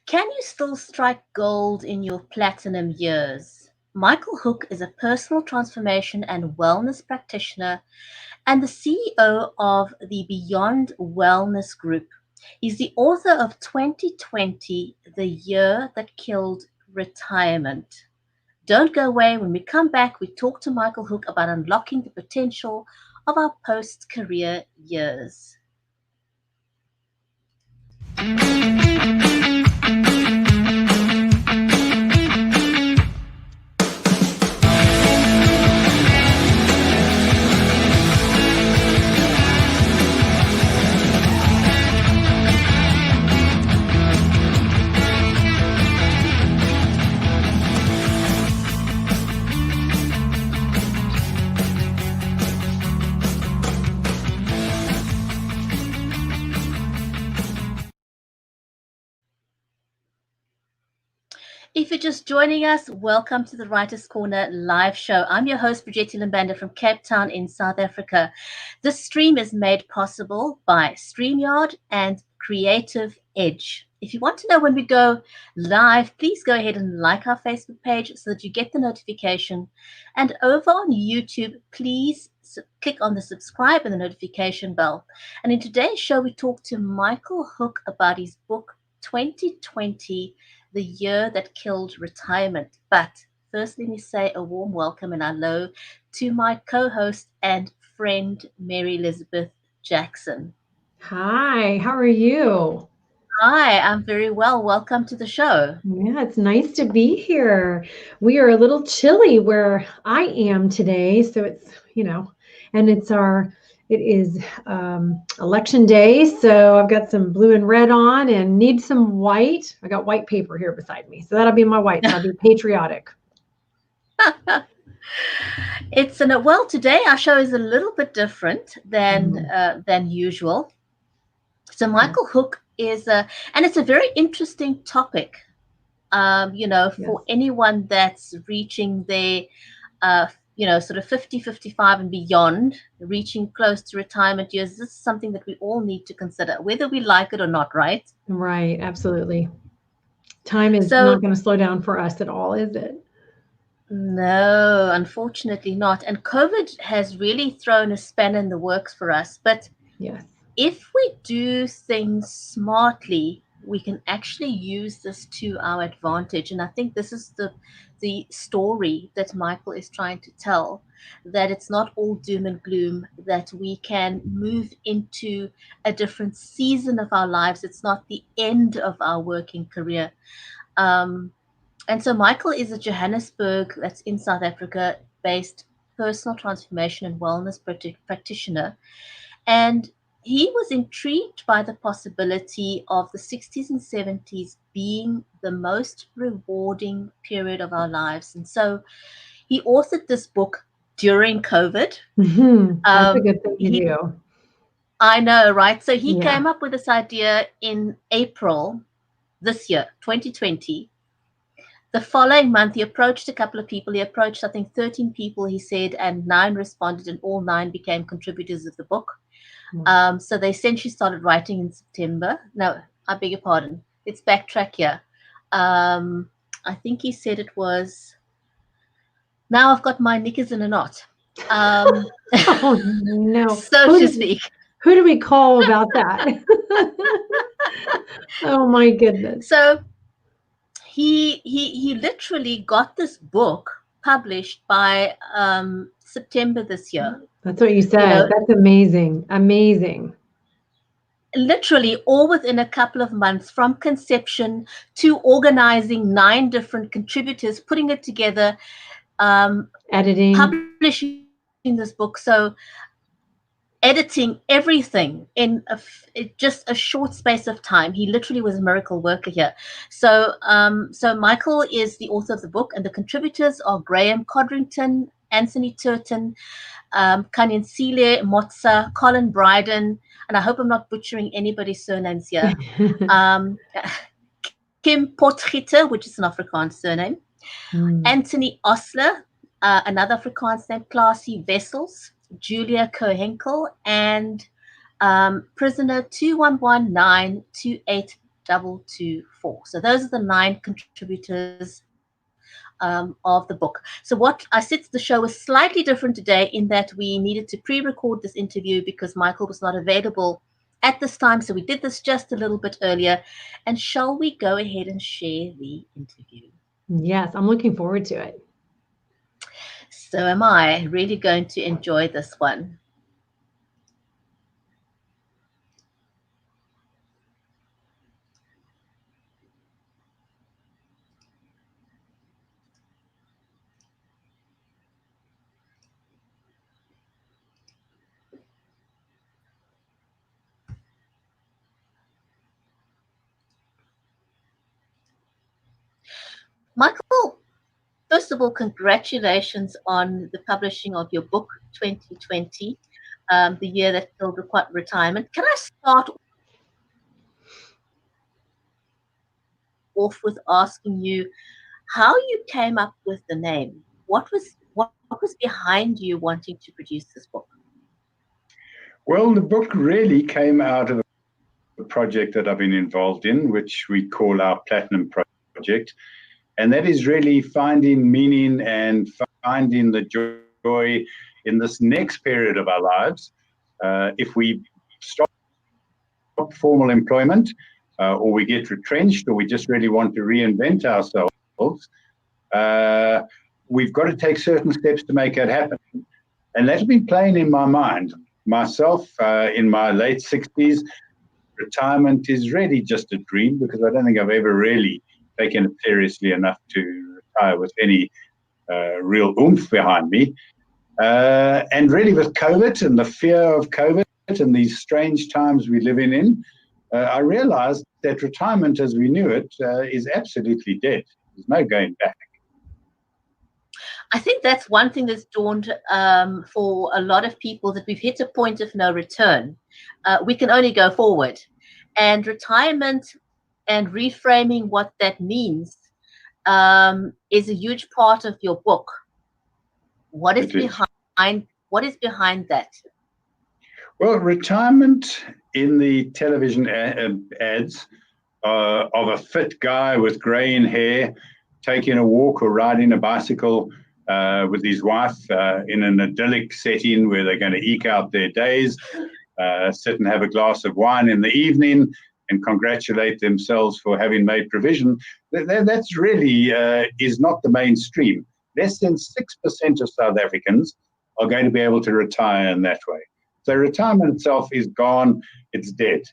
Can you still strike gold in your platinum years? Michael Hook is a personal transformation and wellness practitioner and the CEO of the Beyond Wellness Group. He's the author of 2020, The Year That Killed Retirement. Don't go away. When we come back, we talk to Michael Hook about unlocking the potential of our post-career years. If you're just joining us, welcome to the Writers' Corner live show. I'm your host, Bridget Lambanda from Cape Town in South Africa. This stream is made possible by StreamYard and Creative Edge. If you want to know when we go live, please go ahead and like our Facebook page so that you get the notification. And over on YouTube, please click on the subscribe and the notification bell. And in today's show, we talk to Michael Hook about his book, 2020, The Year That Killed Retirement. But first, let me say a warm welcome and hello to my co-host and friend, Mary Elizabeth Jackson. Hi, how are you? Hi, I'm very well. Welcome to the show. Yeah, it's nice to be here. We are a little chilly where I am today, so it's, and it is election day, so I've got some blue and red on and need some white. I got white paper here beside me, so that'll be my white. So I'll be patriotic. Well, today our show is a little bit different than usual. So Michael Hook is and it's a very interesting topic. For anyone that's reaching their sort of 50, 55 and beyond, reaching close to retirement years. This is something that we all need to consider, whether we like it or not, right? Right, absolutely. Time is not going to slow down for us at all, is it? No, unfortunately not. And COVID has really thrown a spanner in the works for us. But yes, if we do things smartly, we can actually use this to our advantage. And I think this is the story that Michael is trying to tell, that it's not all doom and gloom, that we can move into a different season of our lives. It's not the end of our working career. And so Michael is a Johannesburg, that's in South Africa, based personal transformation and wellness practitioner. And he was intrigued by the possibility of the 60s and 70s being the most rewarding period of our lives. And so he authored this book during COVID. That's a good thing to do. I know, right? So he came up with this idea in April this year, 2020. The following month, he approached a couple of people. He approached, I think, 13 people, he said, and 9 responded, and all 9 became contributors of the book. So they essentially started writing in September. No, I beg your pardon. Let's backtrack here. I think he said it was, now I've got my knickers in a knot. Oh, no. So to speak. Who do we call about that? Oh, my goodness. So he literally got this book published by September this year. That's what you said. That's amazing. Amazing. Literally all within a couple of months, from conception to organizing 9 different contributors, putting it together, editing, publishing this book. So editing everything in just a short space of time. He literally was a miracle worker here. So Michael is the author of the book, and the contributors are Graeme Codrington, Antony Turton, Khanyisile Motsa, Colin Bryden, and I hope I'm not butchering anybody's surnames here. Kim Potgieter, which is an Afrikaans surname. Antony Osler, another Afrikaans name, Klasie Wessels, Julia Kerr-Henkel, and prisoner 211928 224. So those are the 9 contributors of the book. So what I said, the show was slightly different today in that we needed to pre-record this interview because Michael was not available at this time. So we did this just a little bit earlier. And shall we go ahead and share the interview? Yes, I'm looking forward to it. So am I. Really going to enjoy this one. Michael, first of all, congratulations on the publishing of your book, 2020, the year that killed retirement. Can I start off with asking you how you came up with the name? What was behind you wanting to produce this book? Well, the book really came out of a project that I've been involved in, which we call our Platinum Project. And that is really finding meaning and finding the joy in this next period of our lives. If we stop formal employment, or we get retrenched, or we just really want to reinvent ourselves, we've got to take certain steps to make that happen. And that's been playing in my mind. Myself, in my late 60s, retirement is really just a dream because I don't think I've ever really taken it seriously enough to retire with any real oomph behind me. And really with COVID and the fear of COVID and these strange times we're living in, I realized that retirement as we knew it is absolutely dead. There's no going back. I think that's one thing that's dawned for a lot of people, that we've hit a point of no return. We can only go forward. And retirement and reframing what that means is a huge part of your book. What is behind that? Well, retirement in the television ads of a fit guy with greying hair taking a walk or riding a bicycle with his wife in an idyllic setting where they're going to eke out their days, sit and have a glass of wine in the evening and congratulate themselves for having made provision. That's really is not the mainstream. Less than 6% of South Africans are going to be able to retire in that way. So retirement itself is gone, it's dead.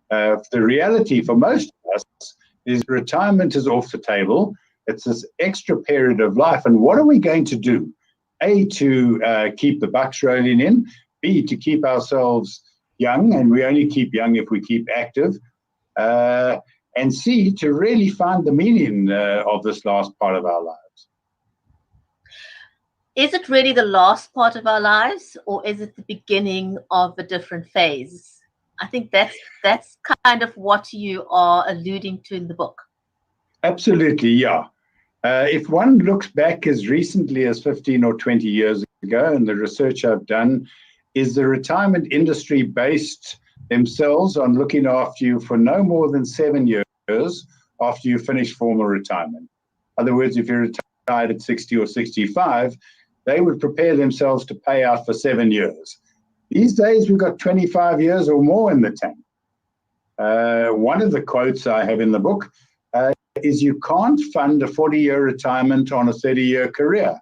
The reality for most of us is retirement is off the table. It's this extra period of life. And what are we going to do? A, to keep the bucks rolling in. B, to keep ourselves young, and we only keep young if we keep active. And C, to really find the meaning of this last part of our lives. Is it really the last part of our lives, or is it the beginning of a different phase? I think that's kind of what you are alluding to in the book. Absolutely, yeah. If one looks back as recently as 15 or 20 years ago, and the research I've done is the retirement industry based themselves on looking after you for no more than 7 years after you finish formal retirement. In other words, if you're retired at 60 or 65, they would prepare themselves to pay out for 7 years. These days, we've got 25 years or more in the tank. One of the quotes I have in the book is you can't fund a 40-year retirement on a 30-year career.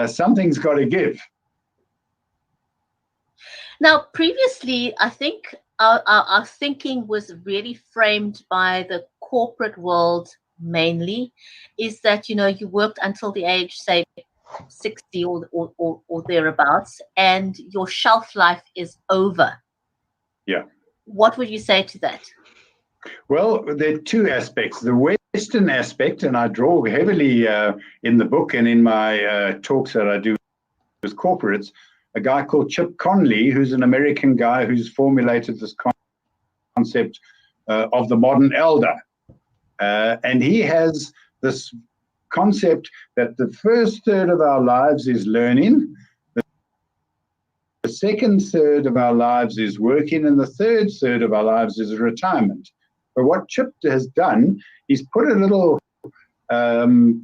Something's got to give. Now, previously, I think our thinking was really framed by the corporate world mainly, is that, you worked until the age, say, 60 or thereabouts, and your shelf life is over. Yeah. What would you say to that? Well, there are two aspects. The Western aspect, and I draw heavily in the book and in my talks that I do with corporates, a guy called Chip Conley, who's an American guy who's formulated this concept of the modern elder. And he has this concept that the first third of our lives is learning, the second third of our lives is working, and the third third of our lives is retirement. But what Chip has done, he's put a little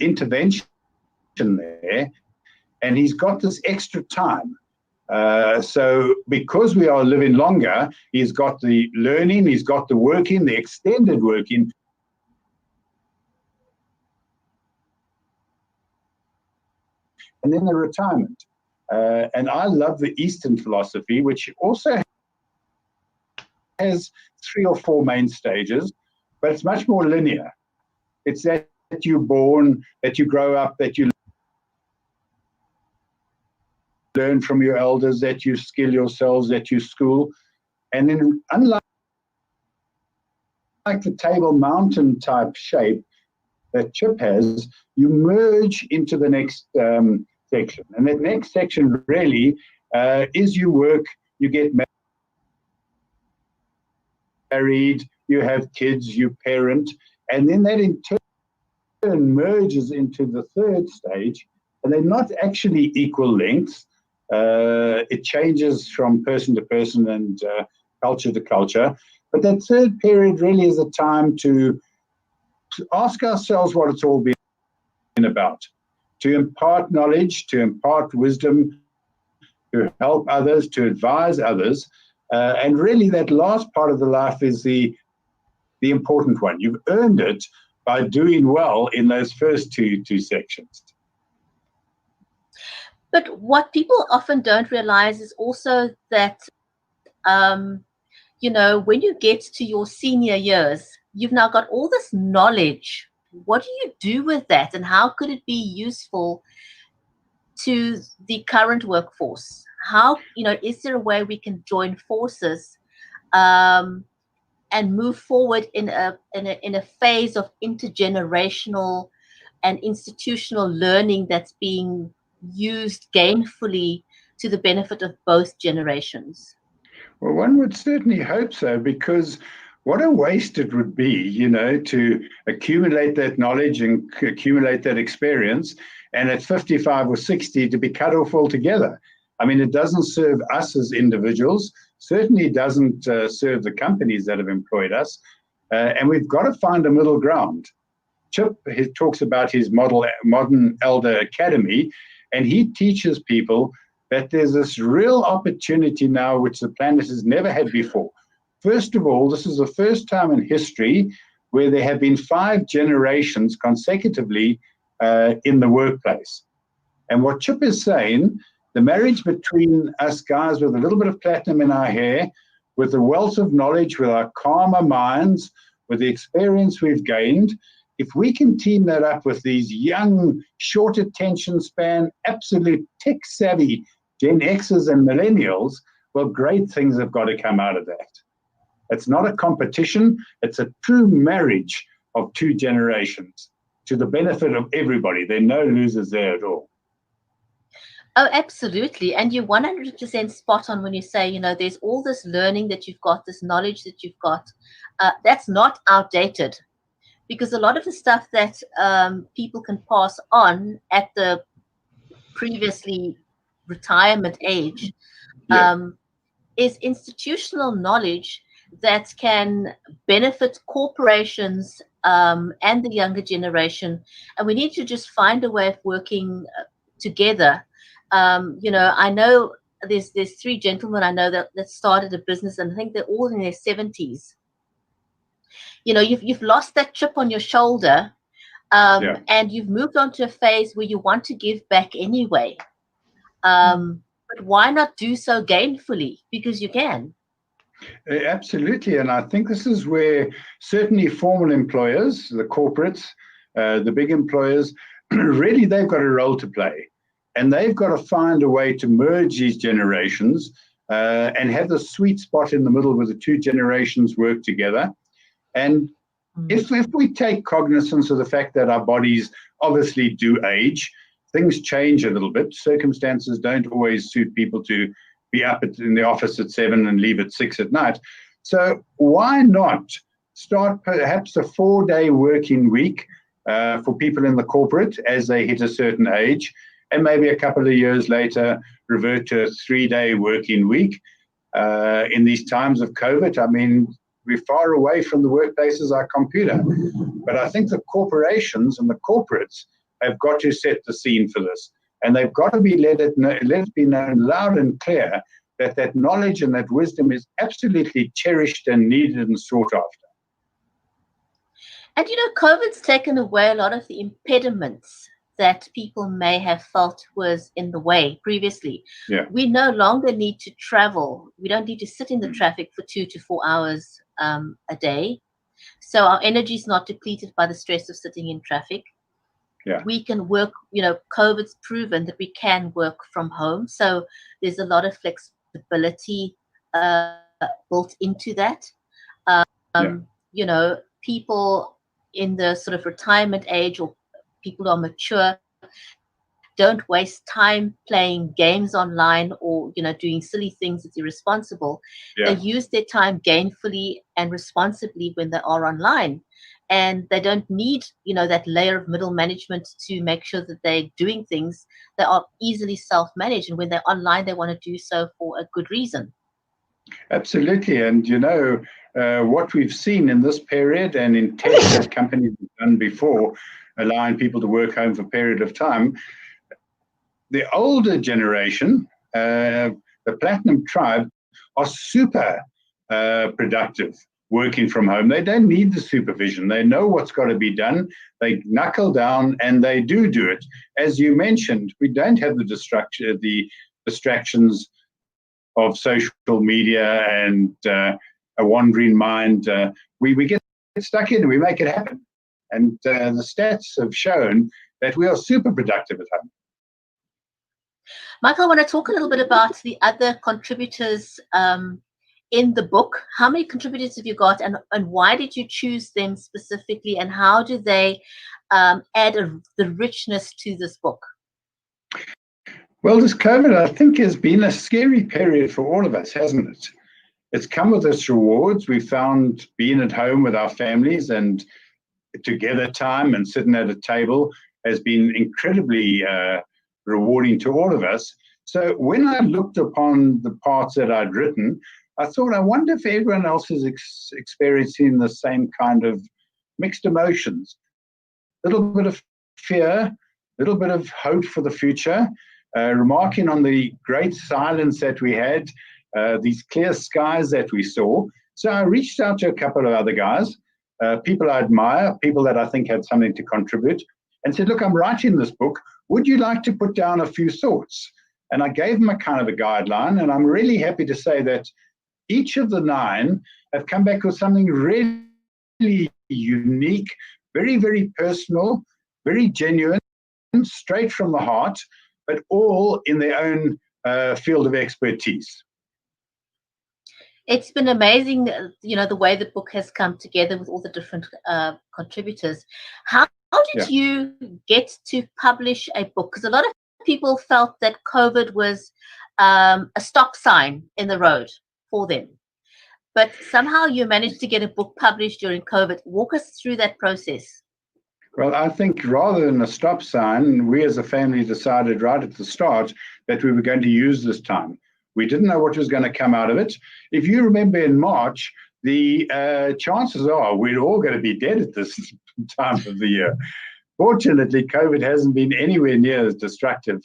intervention there, and he's got this extra time. So because we are living longer, he's got the learning, he's got the working, the extended working, and then the retirement. And I love the Eastern philosophy, which also has 3 or 4 main stages, but it's much more linear. It's that you're born, that you grow up, that you learn from your elders, that you skill yourselves, that you school. And then unlike the Table Mountain type shape that Chip has, you merge into the next section. And that next section really is you work, you get married, you have kids, you parent, and then that in turn merges into the third stage, and they're not actually equal lengths. It changes from person to person and culture to culture. But that third period really is a time to ask ourselves what it's all been about, to impart knowledge, to impart wisdom, to help others, to advise others. And really that last part of the life is the important one. You've earned it by doing well in those first two sections. But what people often don't realize is also that, when you get to your senior years, you've now got all this knowledge. What do you do with that? And how could it be useful to the current workforce? How, is there a way we can join forces and move forward in a phase of intergenerational and institutional learning that's being used gainfully to the benefit of both generations? Well, one would certainly hope so, because what a waste it would be, to accumulate that knowledge and accumulate that experience, and at 55 or 60 to be cut off altogether. I mean, it doesn't serve us as individuals, certainly doesn't serve the companies that have employed us, and we've got to find a middle ground. Chip talks about his modern elder academy, and he teaches people that there's this real opportunity now which the planet has never had before. First of all, this is the first time in history where there have been 5 generations consecutively in the workplace. And what Chip is saying, the marriage between us guys with a little bit of platinum in our hair, with the wealth of knowledge, with our calmer minds, with the experience we've gained, if we can team that up with these young, short attention span, absolute tech-savvy Gen Xers and millennials, well, great things have got to come out of that. It's not a competition. It's a true marriage of 2 generations to the benefit of everybody. There are no losers there at all. Oh, absolutely. And you're 100% spot on when you say, there's all this learning that you've got, this knowledge that you've got. That's not outdated, because a lot of the stuff that people can pass on at the previously retirement age is institutional knowledge that can benefit corporations and the younger generation. And we need to just find a way of working together. I know there's 3 gentlemen I know that started a business, and I think they're all in their 70s. You've lost that chip on your shoulder, and you've moved on to a phase where you want to give back anyway. But why not do so gainfully? Because you can. Absolutely. And I think this is where certainly formal employers, the corporates, the big employers, really they've got a role to play. And they've got to find a way to merge these generations and have the sweet spot in the middle where the 2 generations work together. And if we take cognizance of the fact that our bodies obviously do age, things change a little bit. Circumstances don't always suit people to be up in the office at 7 and leave at 6 at night. So why not start perhaps a 4-day working week for people in the corporate as they hit a certain age, and maybe a couple of years later revert to a 3-day working week in these times of COVID. I mean, we're far away from the workplace as our computer. But I think the corporations and the corporates have got to set the scene for this. And they've got to be let it be known loud and clear that that knowledge and that wisdom is absolutely cherished and needed and sought after. And, COVID's taken away a lot of the impediments that people may have felt was in the way previously. Yeah. We no longer need to travel. We don't need to sit in the traffic for 2 to 4 hours a day. So our energy is not depleted by the stress of sitting in traffic. Yeah. We can work, COVID's proven that we can work from home. So there's a lot of flexibility built into that. People in the sort of retirement age or people who are mature don't waste time playing games online or, doing silly things that's irresponsible. Yeah. They use their time gainfully and responsibly when they are online. And they don't need, that layer of middle management to make sure that they're doing things that are easily self-managed. And when they're online, they want to do so for a good reason. Absolutely. And, what we've seen in this period and in tests that companies have done before, allowing people to work home for a period of time, the older generation, the Platinum Tribe, are super productive working from home. They don't need the supervision. They know what's got to be done. They knuckle down and they do it. As you mentioned, we don't have the distractions of social media and a wandering mind. We get stuck in and we make it happen. And the stats have shown that we are super productive at home. Michael, I want to talk a little bit about the other contributors in the book. How many contributors have you got, and why did you choose them specifically, and how do they add the richness to this book? Well, this COVID, I think, has been a scary period for all of us, hasn't it? It's come with its rewards. We found being at home with our families and together time and sitting at a table has been incredibly rewarding to all of us. So when I looked upon the parts that I'd written, I thought, I wonder if everyone else is experiencing the same kind of mixed emotions. A little bit of fear, a little bit of hope for the future, remarking on the great silence that we had, these clear skies that we saw. So I reached out to a couple of other guys, people I admire, people that I think had something to contribute, and said, look, I'm writing this book. Would you like to put down a few thoughts? And I gave them a kind of a guideline, and I'm really happy to say that each of the 9 have come back with something really unique, very, very personal, very genuine, straight from the heart, but all in their own field of expertise. It's been amazing, the way the book has come together with all the different contributors. How did you get to publish a book? Because a lot of people felt that COVID was a stop sign in the road for them. But somehow you managed to get a book published during COVID. Walk us through that process. Well, I think rather than a stop sign, we as a family decided right at the start that we were going to use this time. We didn't know what was going to come out of it. If you remember in March, the chances are we're all going to be dead at this time of the year. Fortunately, COVID hasn't been anywhere near as destructive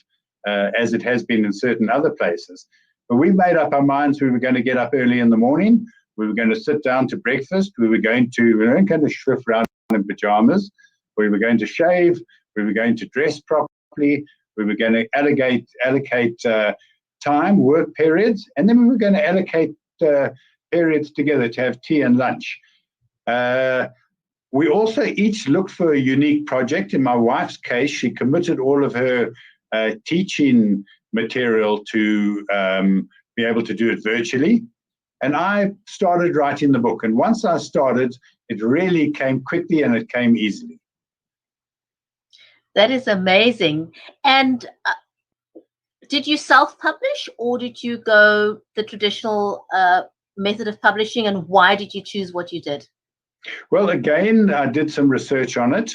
as it has been in certain other places. But we made up our minds we were going to get up early in the morning. We were going to sit down to breakfast. We weren't going to shrift around in pajamas. We were going to shave. We were going to dress properly. We were going to allocate time, work periods, and then we were going to allocate periods together to have tea and lunch. We also each looked for a unique project. In my wife's case, she committed all of her teaching material to be able to do it virtually. And I started writing the book. And once I started, it really came quickly and it came easily. That is amazing. And did you self-publish, or did you go the traditional method of publishing, and why did you choose what you did? Well, again, I did some research on it.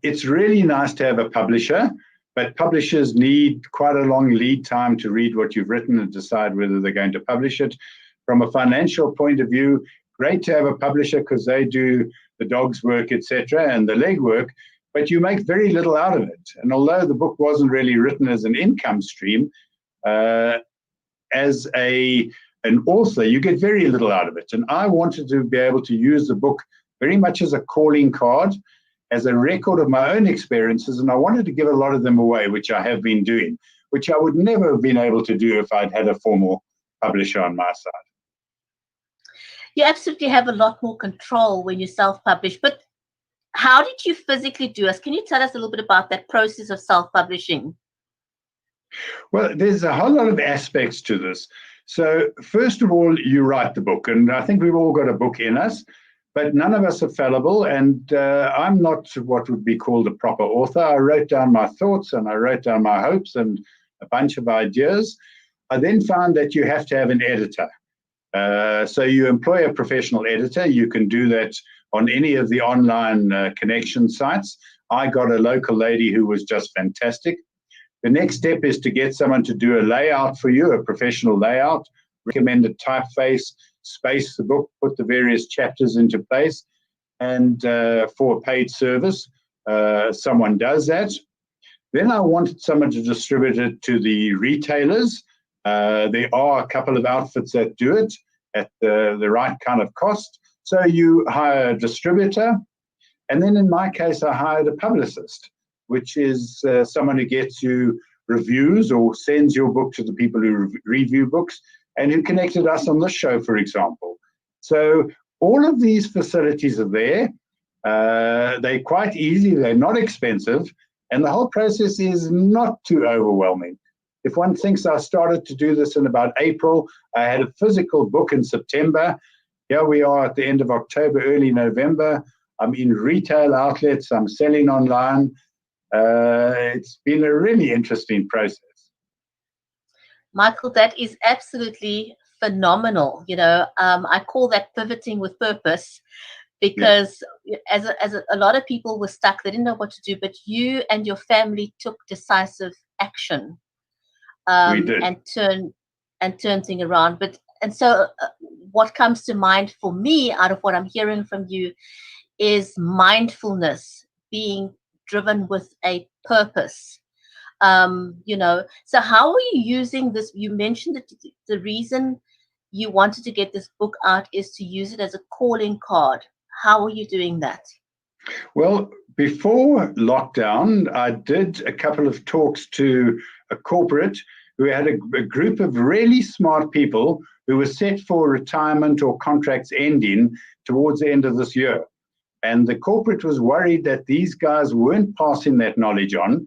It's really nice to have a publisher, but publishers need quite a long lead time to read what you've written and decide whether they're going to publish it. From a financial point of view, great to have a publisher because they do the dog's work, etc., and the legwork, but you make very little out of it. And although the book wasn't really written as an income stream, as an author, you get very little out of it. And I wanted to be able to use the book very much as a calling card, as a record of my own experiences, and I wanted to give a lot of them away, which I have been doing, which I would never have been able to do if I'd had a formal publisher on my side. You absolutely have a lot more control when you self-publish, but how did you physically do this? Can you tell us a little bit about that process of self-publishing? Well, there's a whole lot of aspects to this. So first of all, you write the book, and I think we've all got a book in us, but none of us are fallible, and I'm not what would be called a proper author. I wrote down my thoughts, and I wrote down my hopes and a bunch of ideas. I then found that you have to have an editor. So you employ a professional editor. You can do that on any of the online connection sites. I got a local lady who was just fantastic. The next step is to get someone to do a layout for you, a professional layout, recommend a typeface, space the book, put the various chapters into place, and for a paid service, someone does that. Then I wanted someone to distribute it to the retailers. There are a couple of outfits that do it at the right kind of cost. So you hire a distributor, and then in my case, I hired a publicist, which is someone who gets you reviews or sends your book to the people who review books and who connected us on this show, for example. So all of these facilities are there. They're quite easy. They're not expensive. And the whole process is not too overwhelming. If one thinks I started to do this in about April, I had a physical book in September. Here we are at the end of October, early November. I'm in retail outlets. I'm selling online. It's been a really interesting process. Michael, that is absolutely phenomenal. I call that pivoting with purpose, because as a lot of people were stuck, they didn't know what to do, but you and your family took decisive action. We did. And turn things around. So what comes to mind for me out of what I'm hearing from you is mindfulness, being driven with a purpose. So how are you using this? You mentioned that the reason you wanted to get this book out is to use it as a calling card. How are you doing that? Well, before lockdown, I did a couple of talks to a corporate who had a group of really smart people who were set for retirement or contracts ending towards the end of this year. And the corporate was worried that these guys weren't passing that knowledge on.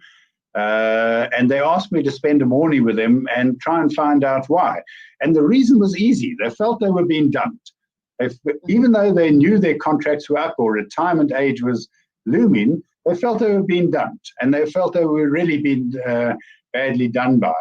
And they asked me to spend a morning with them and try and find out why. And the reason was easy. They felt they were being dumped. Even though they knew their contracts were up or retirement age was looming, they felt they were being dumped. And they felt they were really being badly done by.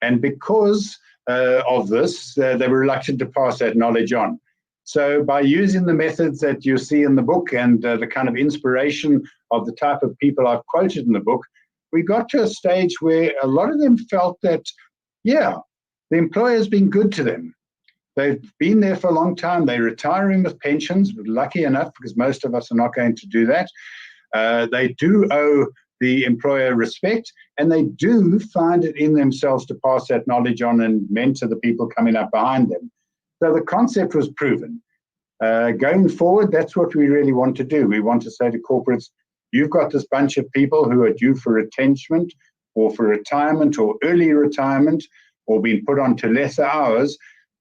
And because of this, they were reluctant to pass that knowledge on. So by using the methods that you see in the book and the kind of inspiration of the type of people I've quoted in the book, we got to a stage where a lot of them felt that, the employer's been good to them. They've been there for a long time. They're retiring with pensions, lucky enough, because most of us are not going to do that. They do owe the employer respect, and they do find it in themselves to pass that knowledge on and mentor the people coming up behind them. So the concept was proven. Going forward, that's what we really want to do. We want to say to corporates, you've got this bunch of people who are due for retrenchment or for retirement or early retirement or being put onto lesser hours.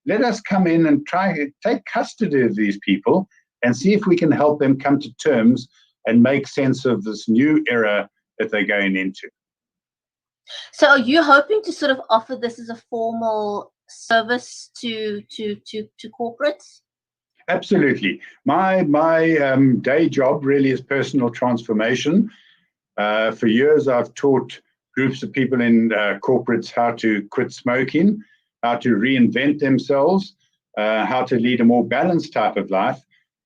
Let us come in and try to take custody of these people and see if we can help them come to terms and make sense of this new era that they're going into. So are you hoping to sort of offer this as a formal service to corporates? Absolutely. My day job really is personal transformation. For years, I've taught groups of people in corporates how to quit smoking, how to reinvent themselves, how to lead a more balanced type of life.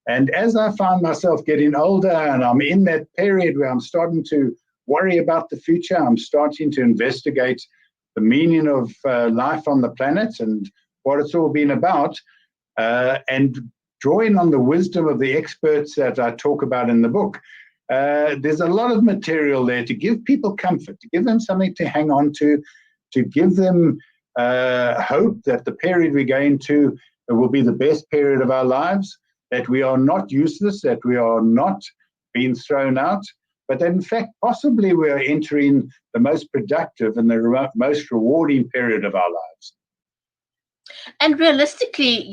And as I found myself getting older and I'm in that period where I'm starting to worry about the future, I'm starting to investigate the meaning of life on the planet and what it's all been about. And drawing on the wisdom of the experts that I talk about in the book. There's a lot of material there to give people comfort, to give them something to hang on to give them hope that the period we go into will be the best period of our lives, that we are not useless, that we are not being thrown out, but that in fact possibly we are entering the most productive and the most rewarding period of our lives. And realistically,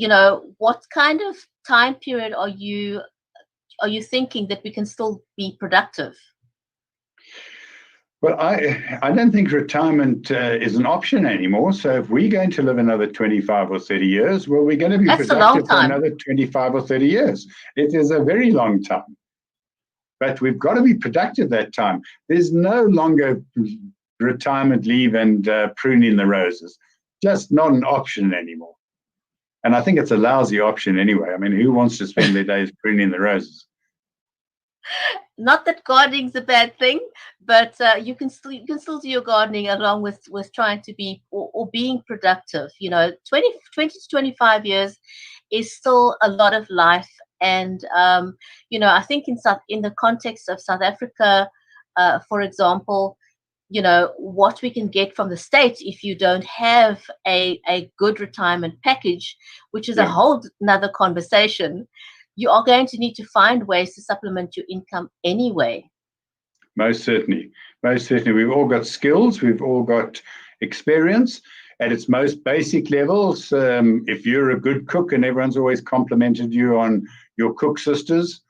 what kind of time period are you thinking that we can still be productive? Well, I don't think retirement is an option anymore. So if we're going to live another 25 or 30 years, well, we're going to be productive for another 25 or 30 years. It is a very long time. But we've got to be productive that time. There's no longer retirement leave and pruning the roses. Just not an option anymore. And I think it's a lousy option anyway. I mean, who wants to spend their days pruning the roses? Not that gardening's a bad thing, but you can still do your gardening along with trying to be or being productive. 20 to 25 years is still a lot of life, and I think in the context of South Africa, for example, what we can get from the state if you don't have a good retirement package, which is a whole another conversation. You are going to need to find ways to supplement your income anyway. Most certainly. We've all got skills. We've all got experience at its most basic levels. If you're a good cook and everyone's always complimented you on your cook sisters,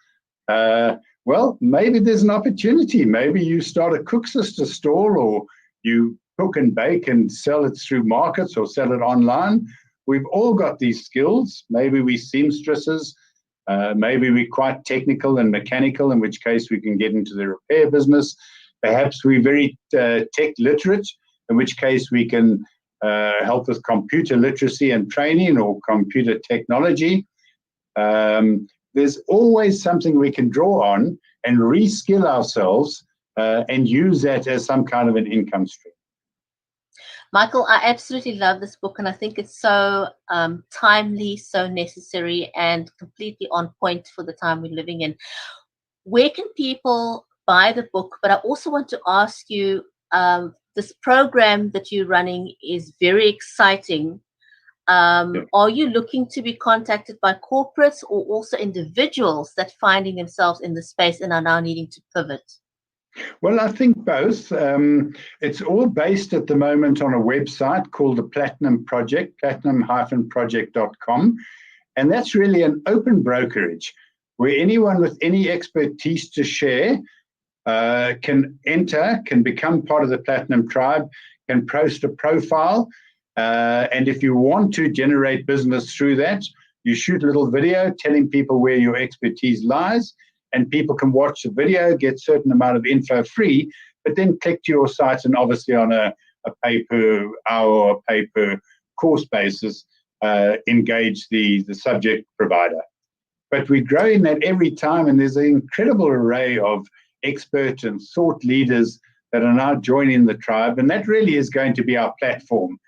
well, maybe there's an opportunity. Maybe you start a cook sister store, or you cook and bake and sell it through markets or sell it online. We've all got these skills. Maybe we seamstresses. Maybe we're quite technical and mechanical, in which case we can get into the repair business. Perhaps we're very tech literate, in which case we can help with computer literacy and training or computer technology. There's always something we can draw on and reskill ourselves and use that as some kind of an income stream. Michael, I absolutely love this book, and I think it's so timely, so necessary, and completely on point for the time we're living in. Where can people buy the book? But I also want to ask you, this program that you're running is very exciting. Are you looking to be contacted by corporates or also individuals that finding themselves in the space and are now needing to pivot? Well, I think both. It's all based at the moment on a website called the Platinum Project, platinum-project.com. And that's really an open brokerage where anyone with any expertise to share can enter, can become part of the Platinum Tribe, can post a profile. And if you want to generate business through that, you shoot a little video telling people where your expertise lies. And people can watch the video, get a certain amount of info free, but then click to your site and obviously on a pay-per-hour or pay-per-course basis, engage the subject provider. But we're growing that every time, and there's an incredible array of expert and thought leaders that are now joining the tribe, and that really is going to be our platform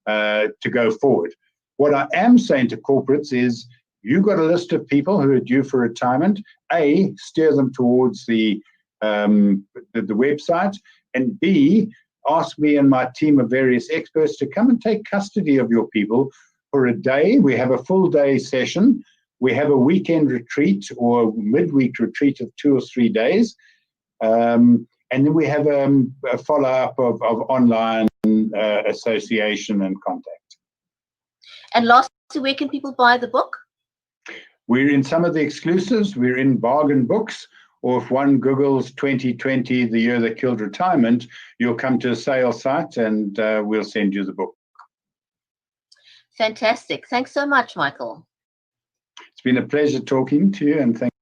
to go forward. What I am saying to corporates is, you've got a list of people who are due for retirement. A, steer them towards the website, and B, ask me and my team of various experts to come and take custody of your people for a day. We have a full day session. We have a weekend retreat or a midweek retreat of 2 or 3 days. And then we have a follow-up of online association and contact. And lastly, where can people buy the book? We're in some of the exclusives. We're in bargain books, or if one Googles 2020, the year that killed retirement, you'll come to a sales site and we'll send you the book. Fantastic. Thanks so much, Michael. It's been a pleasure talking to you, and thank